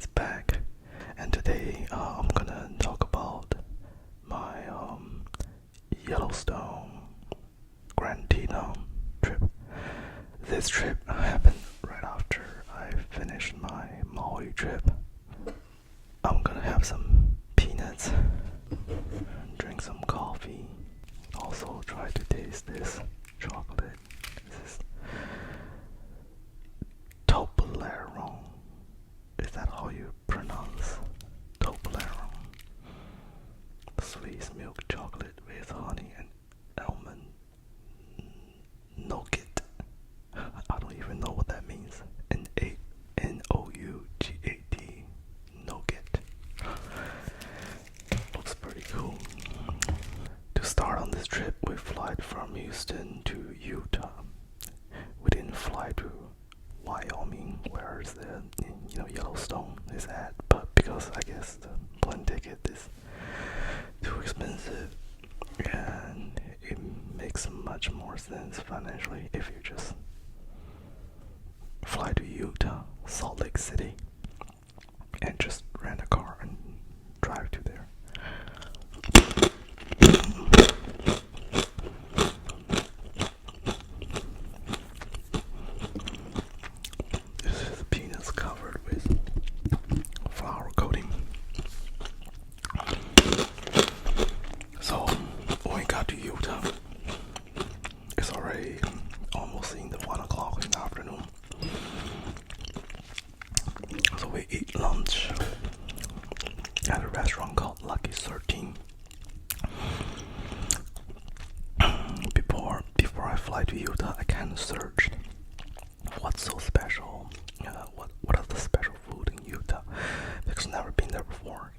is back, and today I'm gonna talk about my Yellowstone Grand Teton trip. This trip happened right after I finished my Maui trip. I'm gonna have some peanuts, drink some coffee, also try to taste this chocolate. This is Toblerone. Is that how you pronounce Toblerone? Swiss milk chocolate with honey and almond nougat. I don't even know what that means. Nougat. Nougat. Looks pretty cool. To start on this trip, we fly from Houston to Utah. We didn't fly to Wyoming, where the Yellowstone is at, but because I guess the plane ticket is too expensive, and it makes much more sense financially if you just fly to Utah, Salt Lake City, and just rent a car and drive to there. This is peanuts covered with flour coating. So when we got to Utah, it's already almost in the 1 o'clock in the afternoon. So we eat lunch at a restaurant called Lucky 13. Before I fly to Utah, I kind of searched what's so special. What is the special food in Utah? Because I've never been there before.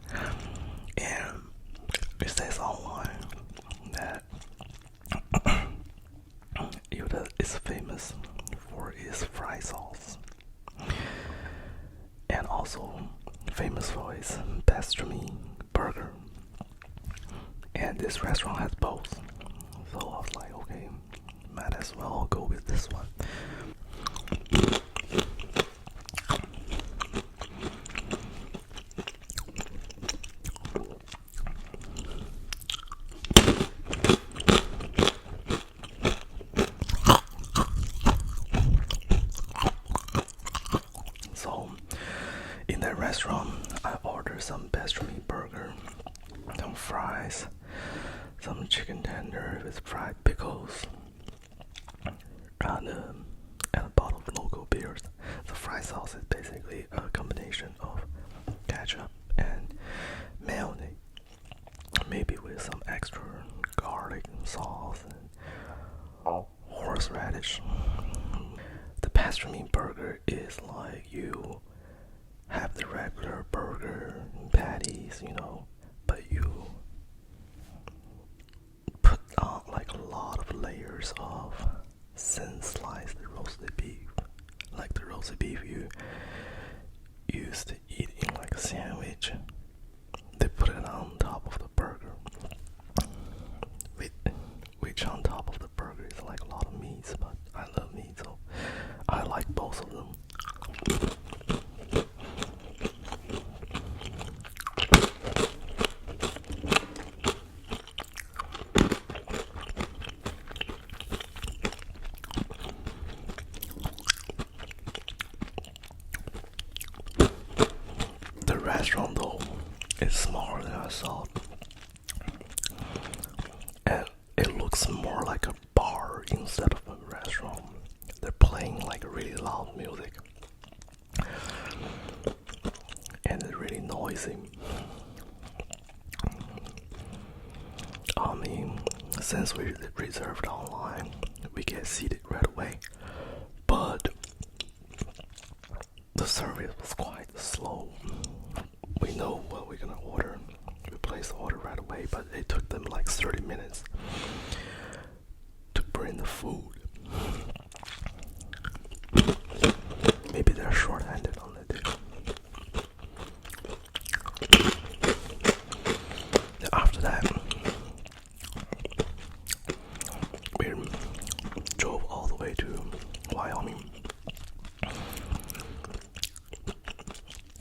And it says online that Utah is famous for its fry sauce, and also famous for its pastrami burger. And this restaurant has both. So I was like, okay, might as well go with this one. So in that restaurant, I ordered some pastrami burger, some fries, some chicken tender with fried pickles, and a bottle of local beers. The fry sauce is basically a combination of ketchup and mayonnaise, maybe with some extra garlic sauce and horseradish. The pastrami burger is like you have the regular burger patties, but you put on like a lot of layers of thin sliced roasted beef, like the roasted beef you used to eat in like a sandwich. They put it on top of the burger, which on top of the burger is like a lot of meats, but I love meat, so I like both of them. The restaurant though is smaller than I thought, and it looks more like a bar instead of a restaurant. They're playing like really loud music, and it's really noisy. I mean, since we reserved online, we get seated right away, but the service was quite slow. We know what we're gonna order. We placed the order right away, but it took them like 30 minutes to bring the food. Maybe they're short-handed on the day. After that, we drove all the way to Wyoming.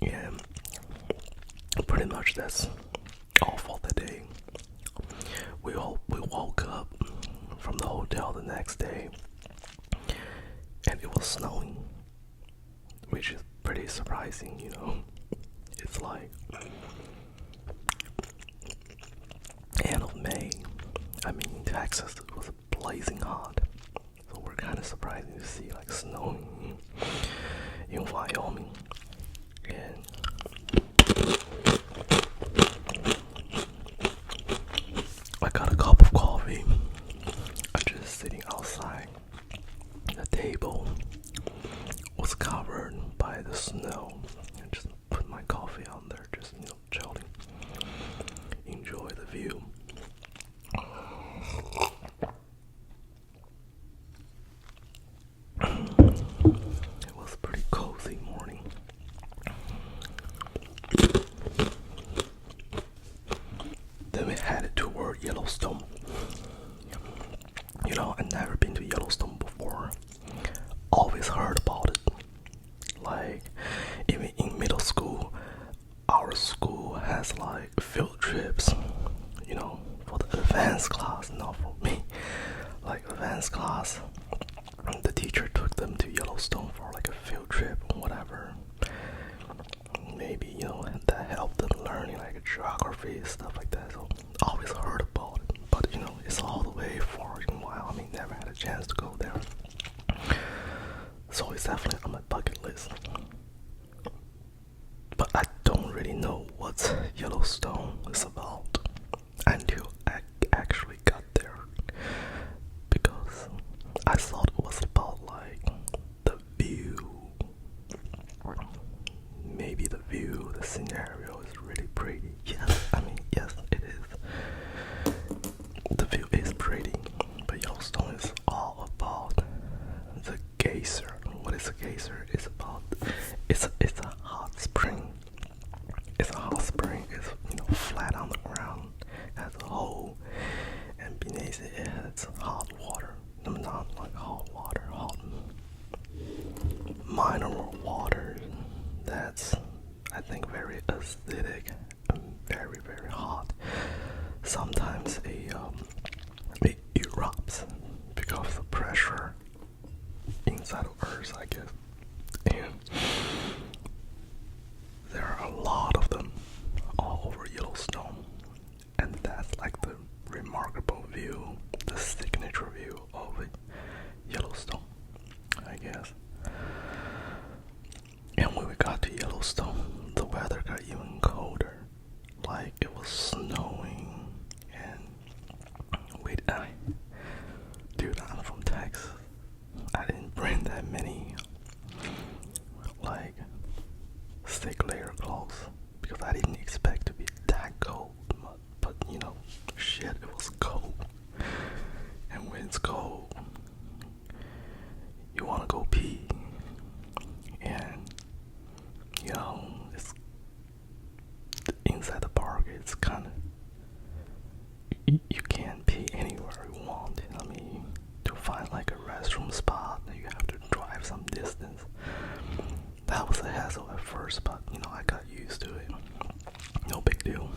Yeah, much that's all for the day. We woke up from the hotel the next day, and it was snowing, which is pretty surprising, you know. It's like end of May. I mean, Texas was blazing hot, so we're kind of surprised to see like snowing in Wyoming. And I got a cup of coffee. I'm just sitting outside. The table was covered by the snow. I just put my coffee on there, just chilling. Enjoy the view. It was a pretty cozy morning. Then we headed toward Yellowstone. I've never been to Yellowstone before. Always heard about it. Like, even in middle school, our school has like field trips, for the advanced class, not for me. Like advanced class, the teacher took them to Yellowstone for like a field trip or whatever. Maybe, that helped them learning like geography, stuff like that. So always heard about it. But it's all the way far in Wyoming, never had a chance to go there. So it's definitely on my bucket list. But I don't really know what Yellowstone is about until I actually got there. Because I thought it was about like the view. Maybe the view, the scenario is really pretty. Yes, yes, it is. The view is pretty, but Yellowstone is all about the geyser. What is a geyser? It's a hot spring. It's a hot spring. It's flat on the ground, has a hole, and beneath it has hot water. Not like hot water, hot mineral water. That's, I think, very acidic and very, very hot. Sometimes it erupts because of the pressure inside of Earth, I guess. And there are a lot of them all over Yellowstone. And that's like the remarkable view, the signature view of Yellowstone, I guess. And when we got to Yellowstone, the weather got even colder. Like it was snowing, and dude, I'm from Texas. I didn't bring that many like thick layer clothes because I didn't expect to be that cold. But shit, it was cold. And when it's cold, you wanna go pee, and it's inside the park. It's kind of you can't pee anywhere you want. To find like a restroom spot, you have to drive some distance. That was a hassle at first, but I got used to it. No big deal.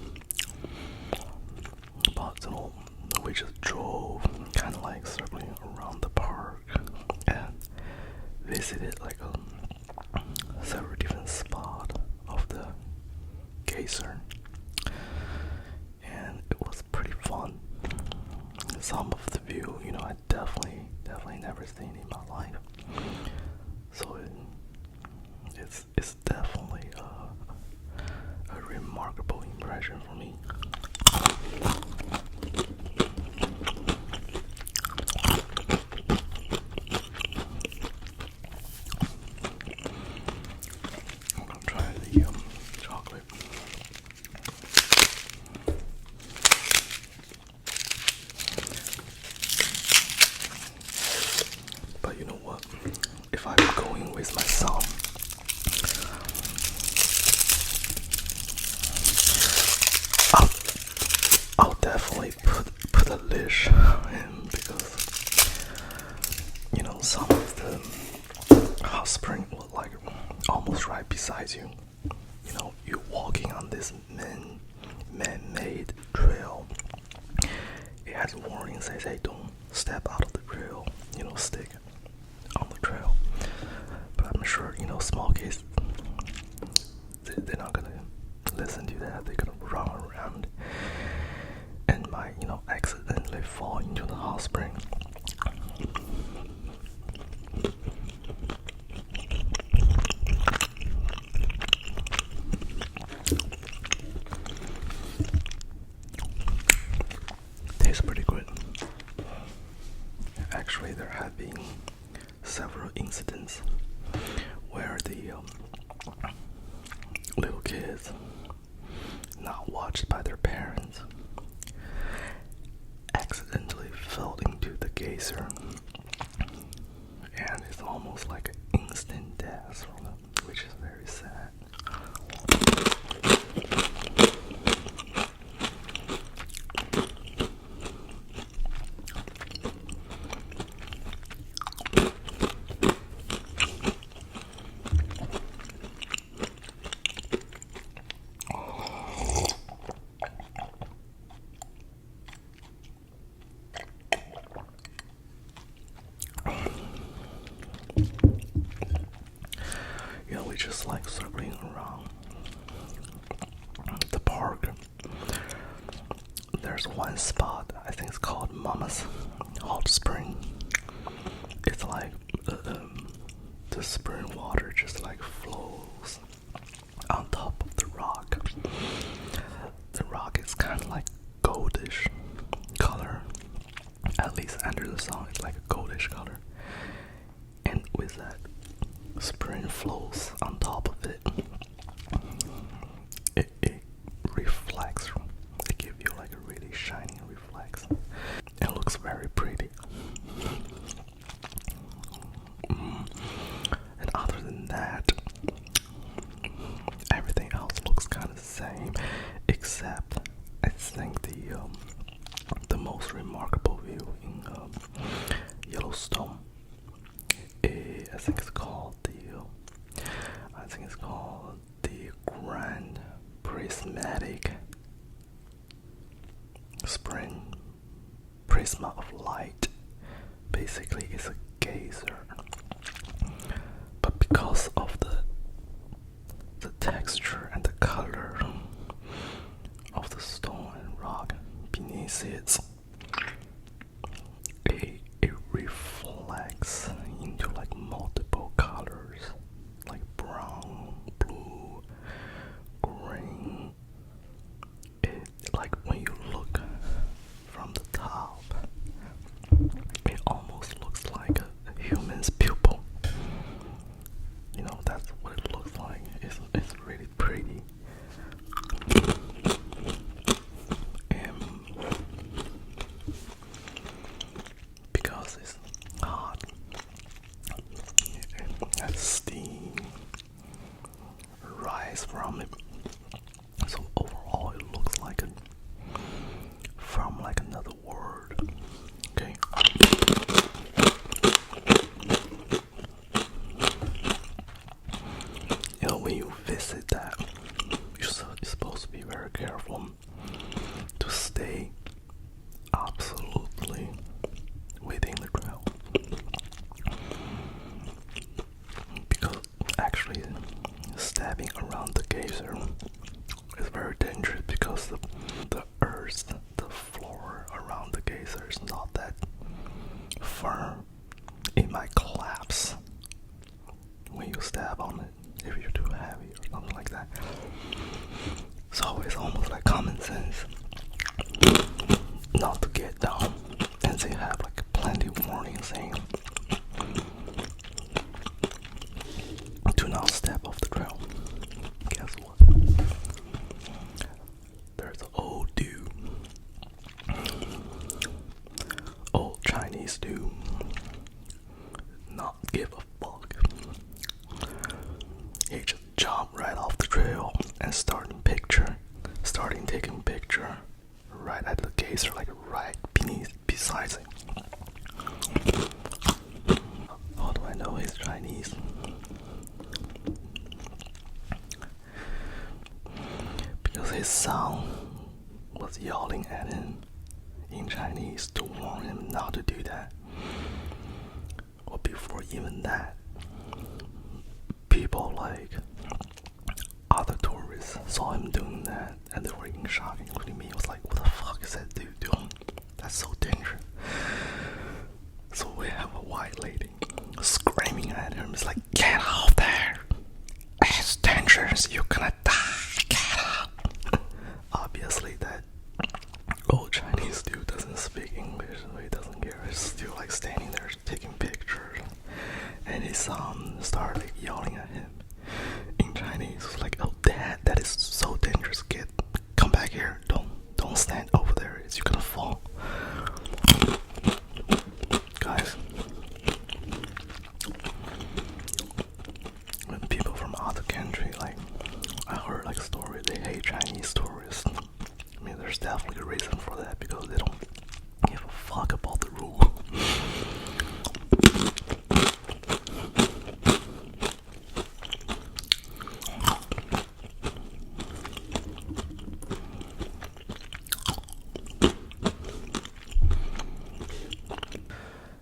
But we just drove, kind of like circling around the park, and visited like several different spots of the geyser, and it was pretty fun. Some of the view, I definitely never seen in my life. So it's definitely a remarkable impression for me. I'm gonna try the chocolate. But you know what? If I'm going with my son, I'll definitely put a leash in, because some of the hot spring will like almost right beside you. You're walking on this main man-made trail. It has a warning says, hey, don't step out of the trail, stick on the trail. But I'm sure, small kids, they're not gonna listen to that. They're gonna run around and might, accidentally fall into the hot spring. Tastes pretty good. Actually, there have been several incidents where the little kids, not watched by their parents, accidentally fell into the geyser, and it's almost like an instant death from them, which is very sad. We just like circling around the park. There's one spot, I think it's called Mama's Hot Spring. It's like the spring water just like flows on top of the rock. The rock is kind of like goldish color. At least under the sun, it's like a goldish color. And with that spring flows on top of it, it reflects. It gives you like a really shiny reflex. It looks very pretty. And other than that, everything else looks kind of the same, except I think the most remarkable view in Yellowstone, I think it's called the Grand Prismatic Spring Prisma of Light. Basically, it's a geyser, but because of the texture and the color of the stone and rock beneath it, it reflects into like multiple colors, like brown, blue, green. Like when you look from the top, it almost looks like a human's pupil. That's what it looks like. It's really pretty. And because it's hot, and steam rise from it. So overall, it looks like from like another world. Okay. When you visit that, you're supposed to be very careful to stay absolutely within the trail, because actually stepping around the geyser is very dangerous, because the earth, the floor around the geyser is not that firm. It might collapse when you step on it if you're too heavy or something like that. So it's almost like common sense not to get down, and they have like plenty of warnings saying do not step off the trail. Guess what? There's an old dude, old Chinese dude, not give a fuck. He just jumped right off the trail and starting taking picture right at the geyser, like right beside him. How do I know he's Chinese? Because his son was yelling at him in Chinese to warn him not to do that. Well, before even that, people like other tourists saw him doing that and they were in shock, including me. I was like, what the fuck is that dude doing? That's so dangerous. So we have a white lady screaming at him. It's like, get out there! It's dangerous, you're gonna die! Get out! Obviously that old Chinese dude doesn't speak English, so he doesn't care. He's still like standing there taking pictures. And his son started like yelling at him in Chinese, like, oh dad, that is so dangerous, kid. Come back here. Don't stand over there. You're gonna fall. Guys, when people from other country, like, I heard like stories, they hate Chinese tourists. I mean, there's definitely a reason for that, because they don't give a fuck about the rule.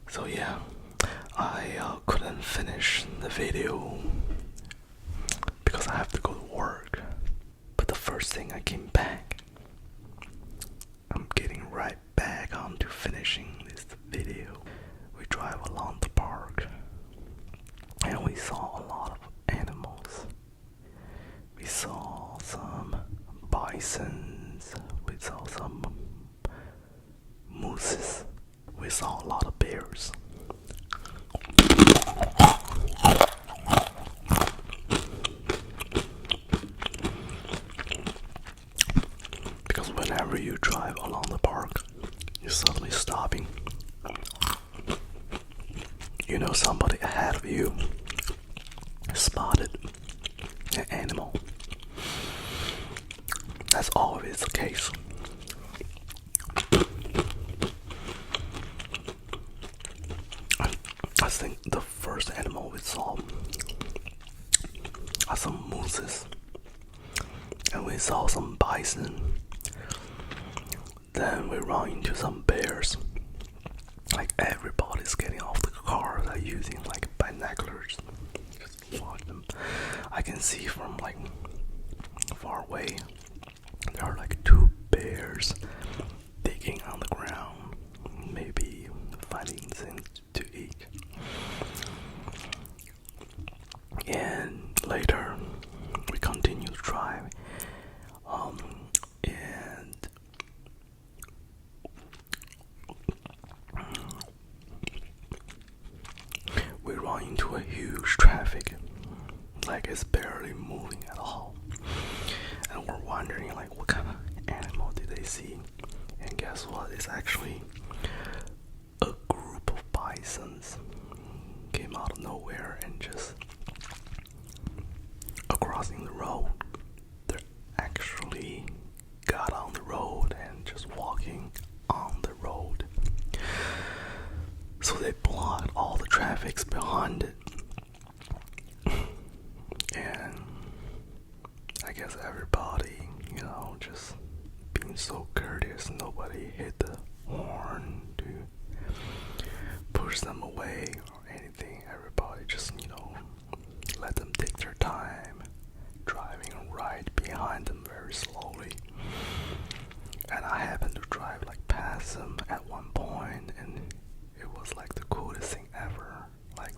So yeah, I couldn't finish the video because I have to go to work. But the first thing I came back, I'm getting right back onto finishing this video. We drive along the park and we saw a lot of animals. We saw some bisons, we saw some mooses, we saw a lot of bears. Because whenever you drive along the park, you're suddenly stopping. You know somebody ahead of you spotted an animal. That's always the case. I think the first animal we saw are some mooses, and we saw some bison. Then we run into some bears. Like, everybody's getting off the car, they're using like binoculars. Just watch them. I can see from like far away there are like two bears digging on the ground, maybe finding things to eat. And later we continue to drive, and we run into a huge traffic, like it's barely moving at all. And we're wondering like, what kind of animal did they see? And guess what? It's actually a group of bisons came out of nowhere and just crossing the road. They actually got on the road and just walking on the road. So they blocked all the traffics behind it. And I guess everybody, just being so courteous, nobody hit the horn to push them away or anything. Everybody just, let them take their time, driving right behind them very slowly. And I happened to drive like past them at one point, and it was like the coolest thing ever. Like,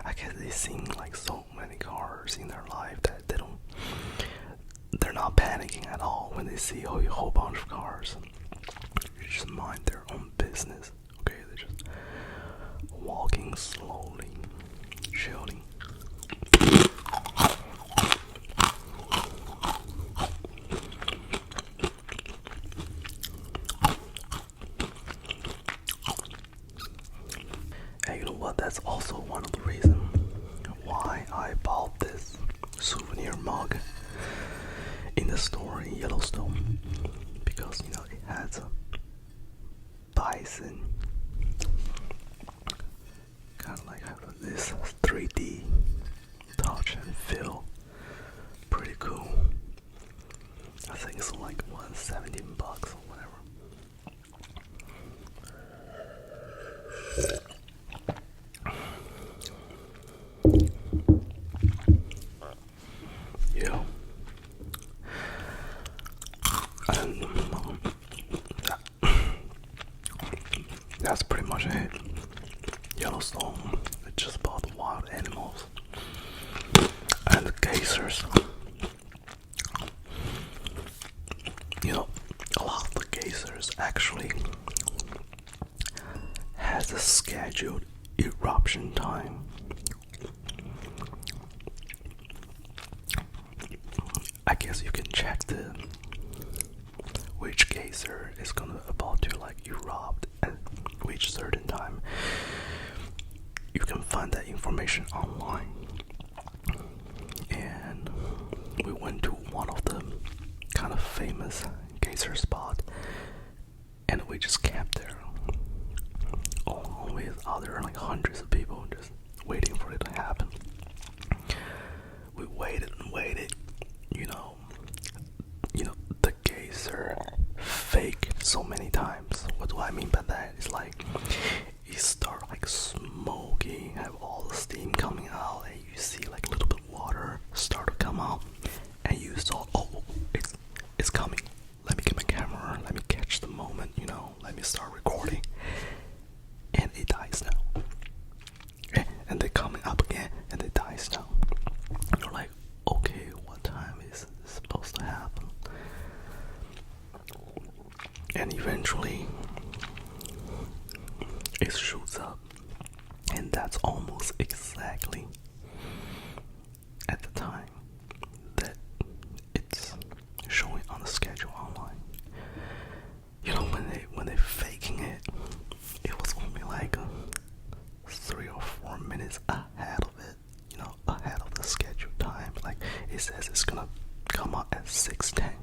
I guess they've seen like so many cars in their life that they're not panicking at all when they see a whole bunch of cars. They just mind their own business. Okay, they're just walking slowly, chilling. And you know what? That's also one of the reasons why I bought this souvenir mug in the store in Yellowstone, because it has a bison, kind of like have this 3D touch and feel. Pretty cool. I think it's like $117 guess you can check the which geyser is gonna about to like erupt at which certain time. You can find that information online. And we went to one of the kind of famous geyser spot, and we just camped there along with other like hundreds of people just waiting for it to happen. We waited and waited, the geyser fake so many times. What do I mean by that? It's like it start like smoking, have all the steam coming out, and you see like a little bit of water start to come out, and you saw, oh, it's coming. Let me get my camera. Let me catch the moment. Let me start recording, and it dies now. And they're coming up again, and it dies now. You're like, okay, what time is this supposed to happen? And eventually, it shoots up, and that's almost exactly at the time that it's showing on the schedule online. When they faking it, it was only like 3 or 4 minutes ahead of it, ahead of the scheduled time. Like it says it's gonna come out at 6:10.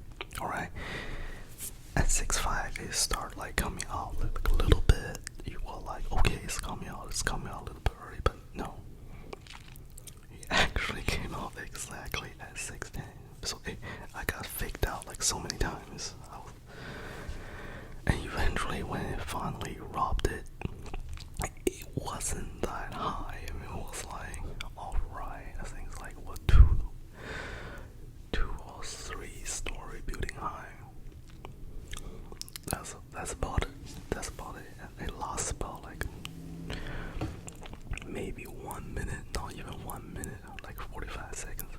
All right, at 6:05 it start like coming out like a little bit. You were like, okay, it's coming out a little bit early, but no, it actually came out exactly at 6:10. So I got faked out like so many times. And eventually, when it finally erupted, it wasn't that high. I mean, it was like, alright, I think it's like, what, two or 3-story building high. That's about it. And it lasts about like maybe 1 minute, not even 1 minute, like 45 seconds.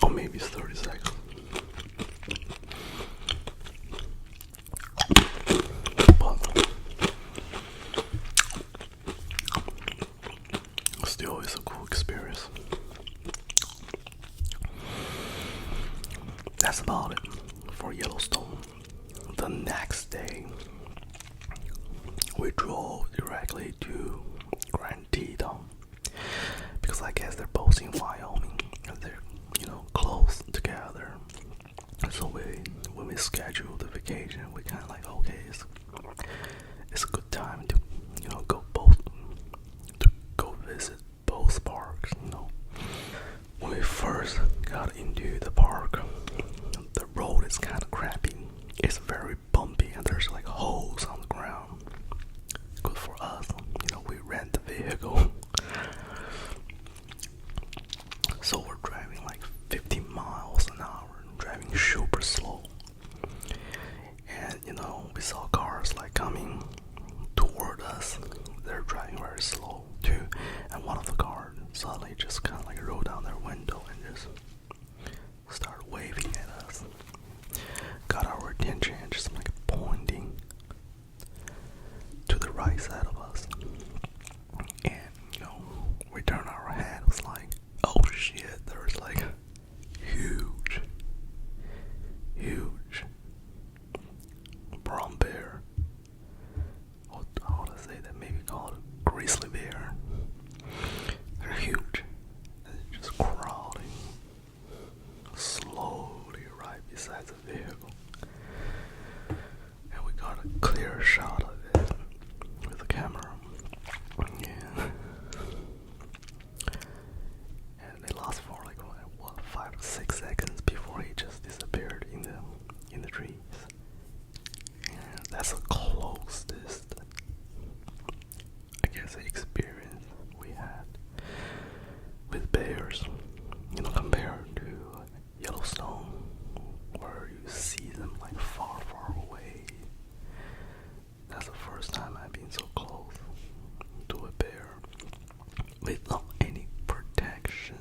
Or maybe 30 seconds. Still, it's a cool experience. That's about it for Yellowstone. The next day, we drove directly to Grand Teton, because I guess they're both in Wyoming and they're close together. So when we scheduled the vacation, we kind of like, okay, it's a good time to go visit both parks. When we first got into the park, the road is kind of crappy. It's very bumpy, and there's like holes on the ground. Good for us, we rent the vehicle. So we're driving like 50 miles an hour, driving super slow. And we saw cars like coming toward us. They're driving very slow too. And one of the cars suddenly just kind of like rolled down their window and just started waving at us. Got our attention and just like pointing to the right side of us. And we turned our head. It was like, oh shit, there was like huge brown bear. How to say that? Maybe call it a grizzly bear. They're huge. And they're just crawling slowly right beside the vehicle. And we got a clear shot of it with the camera. Yeah. And they lost for like 5 to 6 seconds before he just disappeared in the trees. And that's the closest, I guess, experience we had with bears. Compared to Yellowstone, where you see them like far, far away. That's the first time I've been so close to a bear without any protections.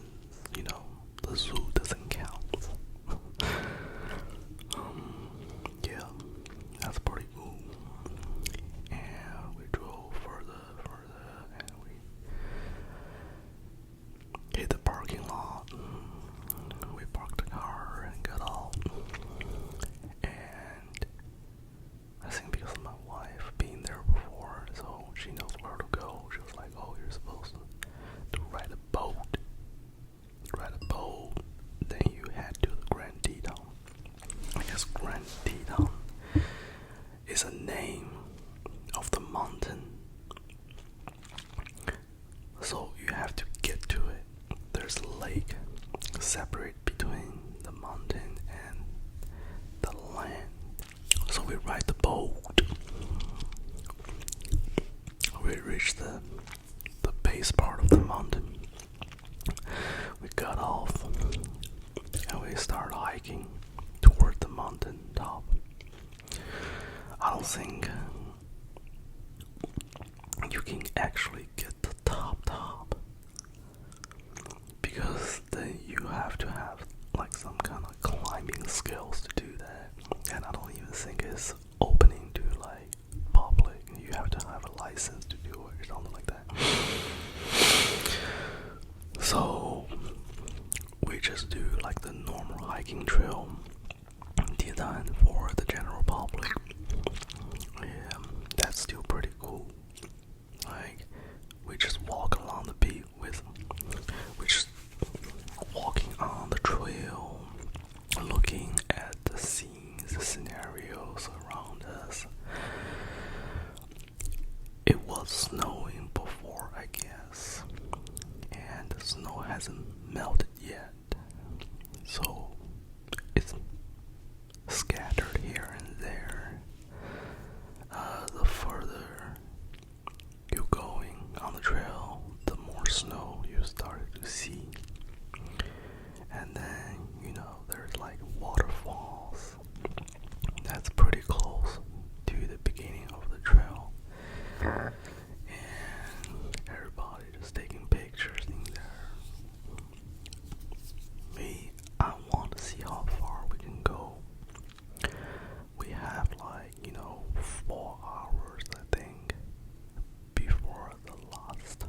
The zoo doesn't count. Yeah, that's pretty cool. And we drove further, and we hit the parking lot. have to get to it. There's a lake separate between the mountain and the land. So we ride the boat. We reach the base part of the mountain. We got off and we start hiking toward the mountain top. I don't think you can actually get the top because then you have to have like some kind of climbing skills to do that, and I don't even think it's opening to like public. You have to have a license to do it or something like that. So we just do like the normal hiking trail, Teton, for the general public. Yeah, that's still pretty cool. Like, we just walk along the beach we're just walking on the trail, looking at the scenes, the scenarios around us. It was snowing before, I guess, and the snow hasn't melted yet, so it's scattered here and there. The further you're going on the trail, the more snow you started to see. And then, there's like waterfalls. That's pretty close to the beginning of the trail. And everybody just taking pictures in there. Me, I want to see how far we can go. We have 4 hours, I think, before the last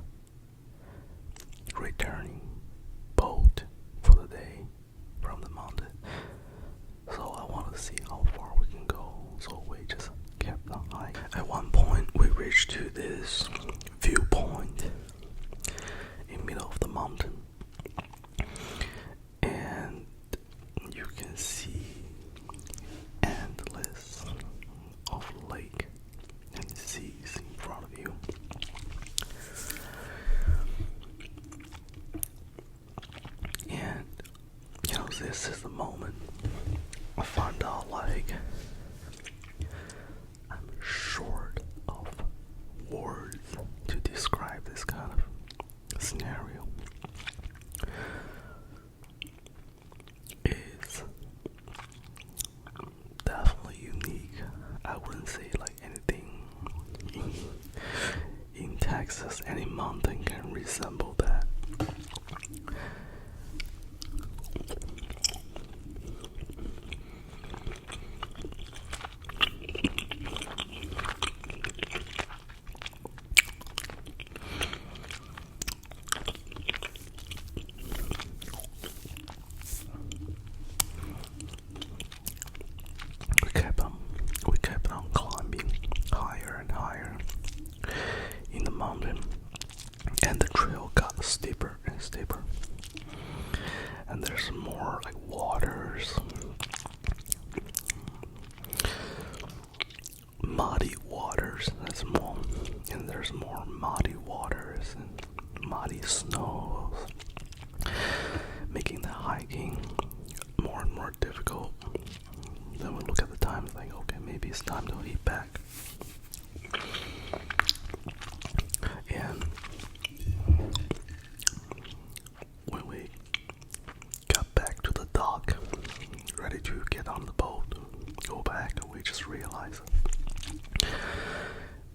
returning boat for the day from the mountain. So I want to see how far we can go. So we just kept on hiking. At one point, we reached to this viewpoint in the middle of the mountain, and you can see endless of lake and seas in front of you. And this is the moment I found out I'm short of words to describe this kind of scenario. It's definitely unique. I wouldn't say anything in Texas, any mountain can resemble that. We kept on climbing higher and higher in the mountain, and the trail got steeper and steeper. And there's more waters, muddy waters. And there's more muddy waters and muddy snows, making the hiking more and more difficult. Then we look at the time and think, okay, maybe it's time to head back. And when we got back to the dock, ready to get on the boat, go back, we just realized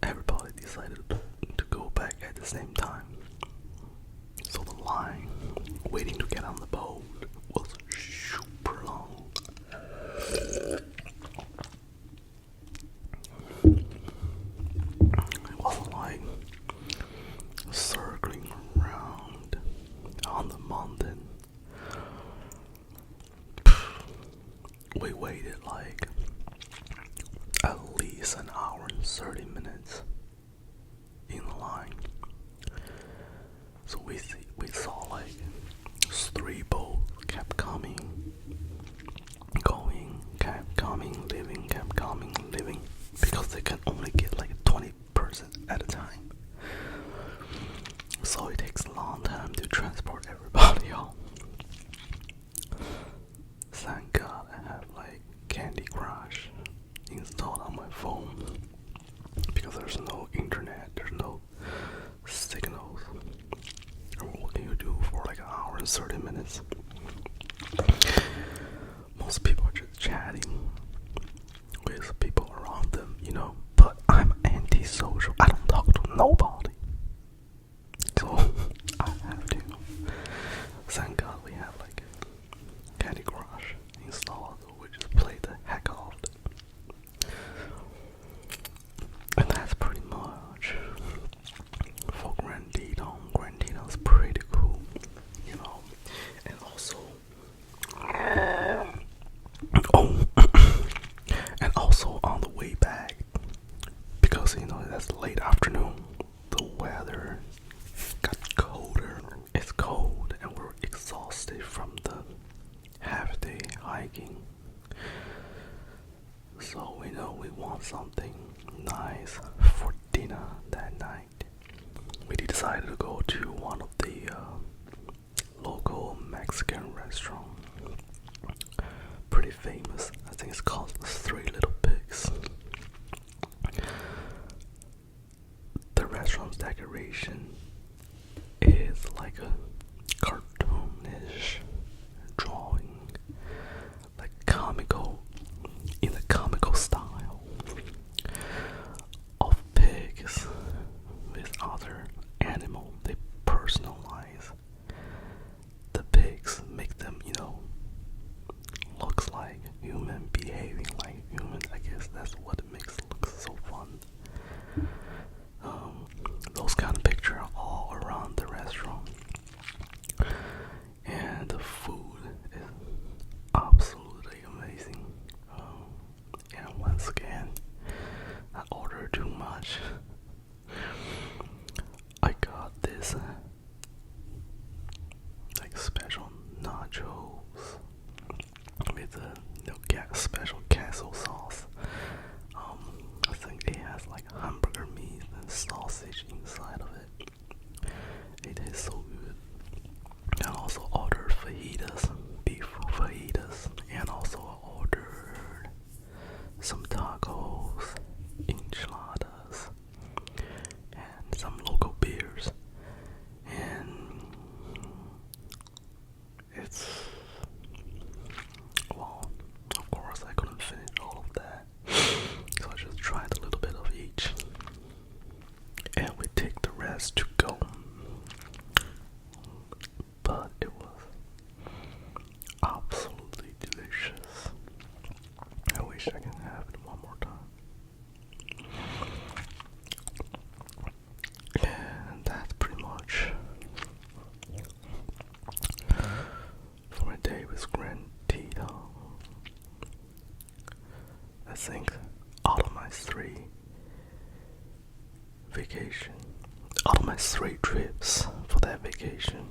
everybody decided to go back at the same time. So the line waiting to get on the boat was super long. It wasn't like circling around on the mountain. We waited at least an hour and 30 minutes in line. So we saw 3 boats kept coming, going, kept coming, leaving, kept coming, leaving, because they can only get 20 person at a time. So it takes a long time than 30 minutes. Most people are just chatting with people around them, you know. But I'm antisocial. I don't talk to nobody. So I have to. Thank God we have like Candy Crush installed. We just play the heck out of it. And that's pretty much for Grand Teton. Grand Teton's pretty cool, you know. And also, oh, and also on the way back, because you know that's late afternoon, the weather got colder. It's cold, and we're exhausted from the half-day hiking. So we know we want something nice for dinner that night. We decided to go to one of the local Mexican restaurants. Pretty famous. I think it's called Three Little Pigs. The restaurant's decoration is like a cartoonish drawing, like comical, in a comical style of pigs with other animals. They personalize the pigs, make them, you know, looks like human, behaving like human. I guess that's what it makes it look so fun. Those kind of pictures are all around the restaurant, and the food is absolutely amazing. And once again, I ordered too much. I got this like special nachos with a special queso sauce. I think it has like hamburger meat and sausage inside of it. It is so good. I also ordered fajitas, beef fajitas, and also I ordered some tacos, enchiladas, and some local beers. And it's, well, of course I couldn't finish all of that, so I just tried a little bit of each, and we take the rest to go. But it was absolutely delicious. I wish I can have it one more time. And that's pretty much for my day with Grand Teton. I think out of my three trips for that vacation,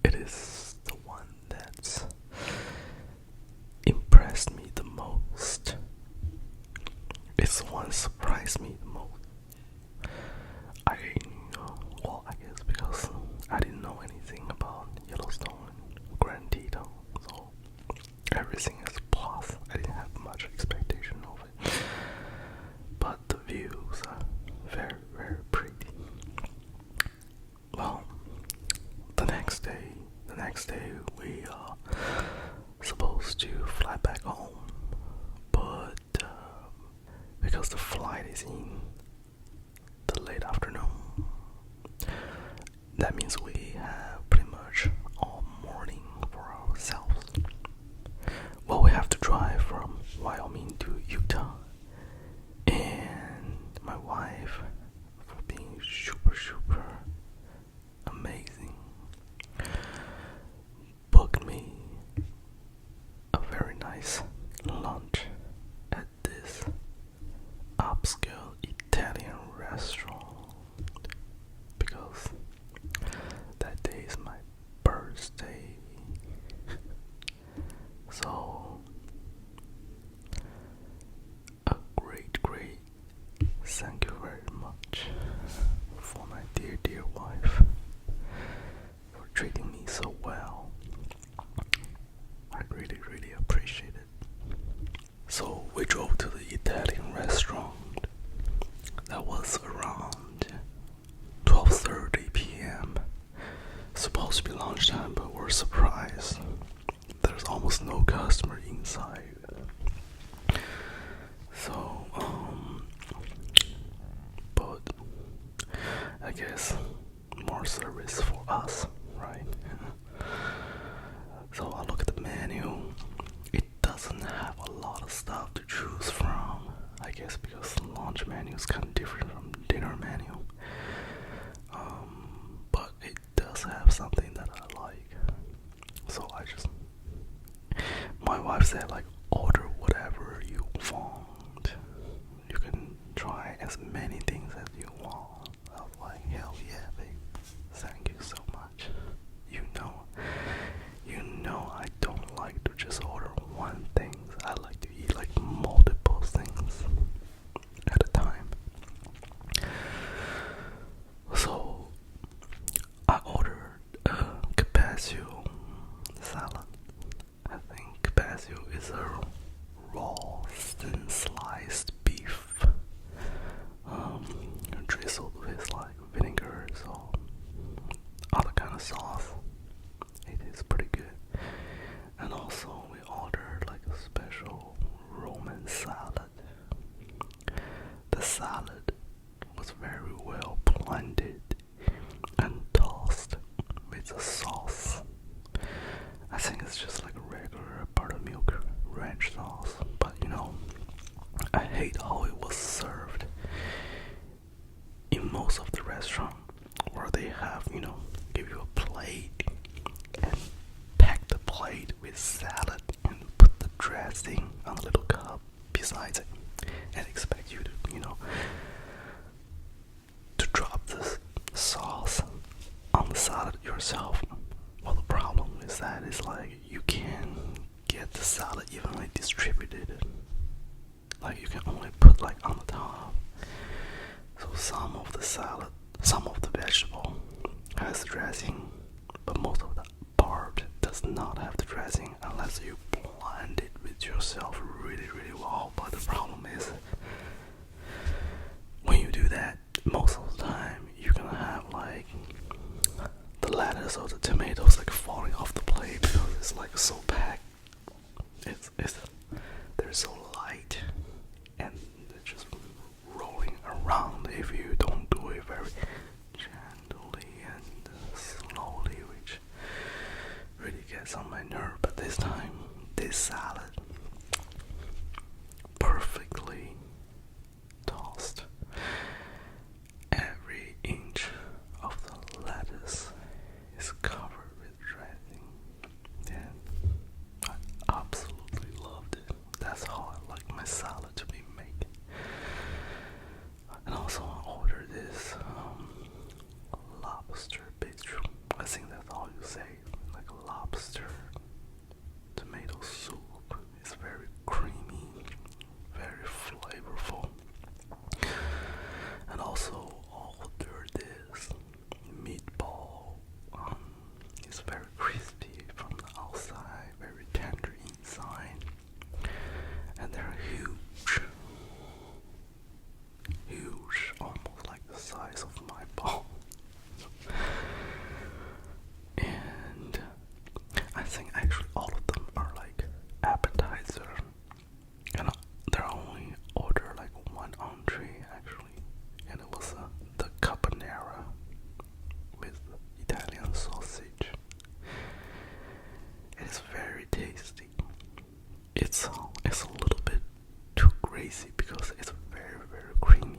it is the one that's impressed me the most. It's the one that surprised me the most. I guess because I didn't know anything about Yellowstone and Grand Teton, so everything is plus. I didn't have much expectation of it, but the views are very, very pretty. Well, the next day we are supposed to fly back home, but because the flight is in the late afternoon, that means we have pretty much all morning for ourselves. Well, we have to drive from Wyoming to Utah, and my wife, for being super amazing, booked me a very nice lunch at this upscale Italian restaurant, because that day is my birthday. So a great thank you very much for my dear wife for treating me so well. I really appreciate it. supposed to be lunchtime, but we're surprised. There's almost no customer inside. So, but I guess more service for us, right? So I look at the menu. It doesn't have a lot of stuff to choose from. I guess because the lunch menu is kind of different from dinner menu. But it does have something that I like. So my wife said like order whatever you want. You can try as many things as you want. I was like, hell yeah, babe. Thank you so much. You know I don't like to just order one thing. I like to eat like multiple things at a time. So I ordered a carpaccio salad. I think carpaccio is a raw thin sliced beef drizzled with like vinegar or other kind of sauce. It is pretty good. And also we ordered like a special Roman salad. The salad was very well blended and tossed with the sauce. I think it's just like a regular buttermilk ranch sauce, but I hate how it was served in most of the restaurants where they have, give you a plate and pack the plate with salad and put the dressing on a little cup besides it and expect you to, to drop the sauce on the salad yourself. Well, the problem with that is like you can't get the salad evenly distributed. Like you can only put like on the top. So some of the vegetable has dressing, but most of the part does not have the dressing unless you blend it with yourself really, really well. But the problem is, when you do that, most of the time you're gonna have like the lettuce or the tomatoes like falling off the plate because it's like so packed. They're so light and they're just rolling around if you don't do it very gently and slowly, which really gets on my nerve. But this time, this salad perfectly tossed. Every inch of the lettuce is covered with dressing, and I absolutely loved it. That's how I like my salad to be made. And also I ordered this lobster bistro. I think that's all you say, like a lobster tomato soup. It's very creamy, very flavorful. And also ordered this meatball. It's very crispy from the outside, very tender inside, and they're huge, almost like the size of my palm. And I think actually all of them are like appetizer, and they're only order like one entree actually, and it was the carbonara with Italian sausage. It is very tasty. It's a little bit too crazy because it's very, very creamy.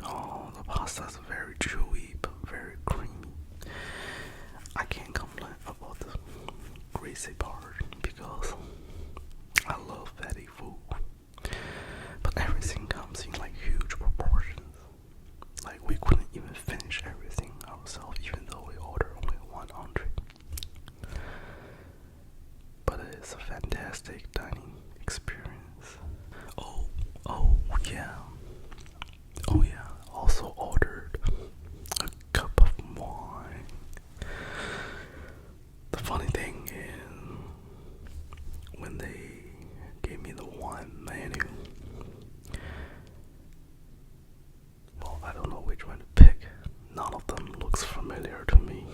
Oh, the pasta is very chewy but very creamy. I can't complain about the greasy part because I love fatty food. But everything comes in like huge proportions. Like we couldn't even finish everything ourselves even though we ordered only one entree. But it's a fantastic dining experience. Oh yeah, also ordered a cup of wine. The funny thing is, when they gave me the wine menu, well, I don't know which one to pick. None of them looks familiar to me.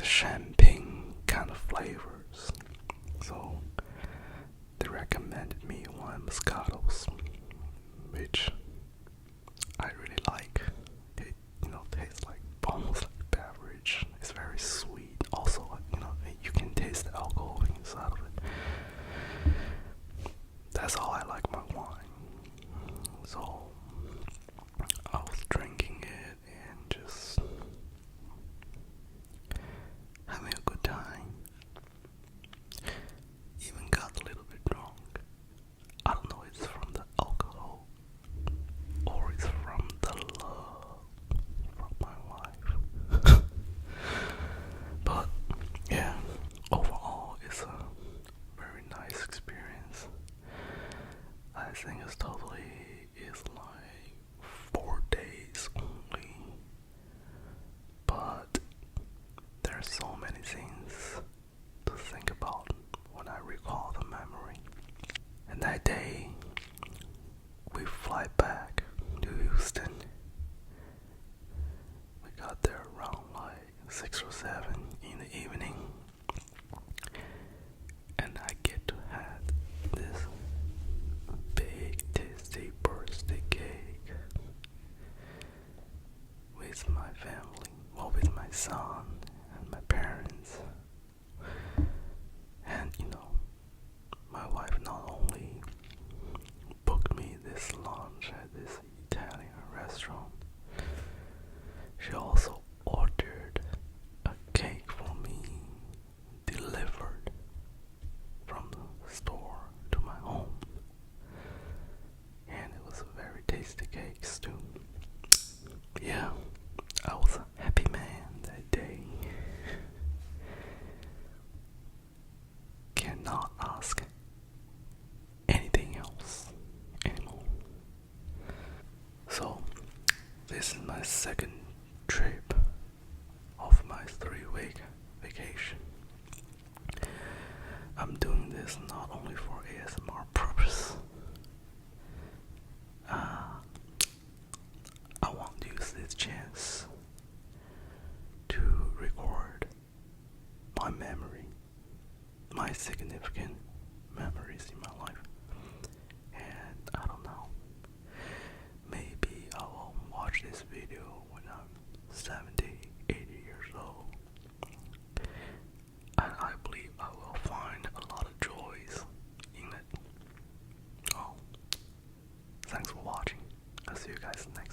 the champagne kind of flavors. So they recommended me one Moscatos, which I really like. It tastes like almost like beverage. It's very sweet. Also, you can taste the alcohol inside of it. That's how I like my wine. So I was drinking it and just having a good time. Even got a little bit drunk. I don't know, it's from the alcohol or it's from the love from my wife. But yeah, overall it's a very nice experience. I think it's like 4 days only, but there's so many things to think about when I recall the memory. And that day, we fly back to Houston. We got there around like 6 or 7 in the evening, and I get to have this big tasty birthday cake with my family, with my son and my parents. And my wife not only booked me this lunch at this Italian restaurant, she also ordered a cake for me delivered from the store to my home. And it was a very tasty cake too. Yeah, I was a happy man that day. Cannot ask anything else anymore. So, this is my second trip of my 3-week vacation. I'm doing this not only for ASMR purpose. I want to use this chance to record my memory, my significant memories in my life. And I don't know, maybe I will watch this video when I'm 70, 80 years old. And I believe I will find a lot of joys in it. Oh, thanks for watching. I'll see you guys next time.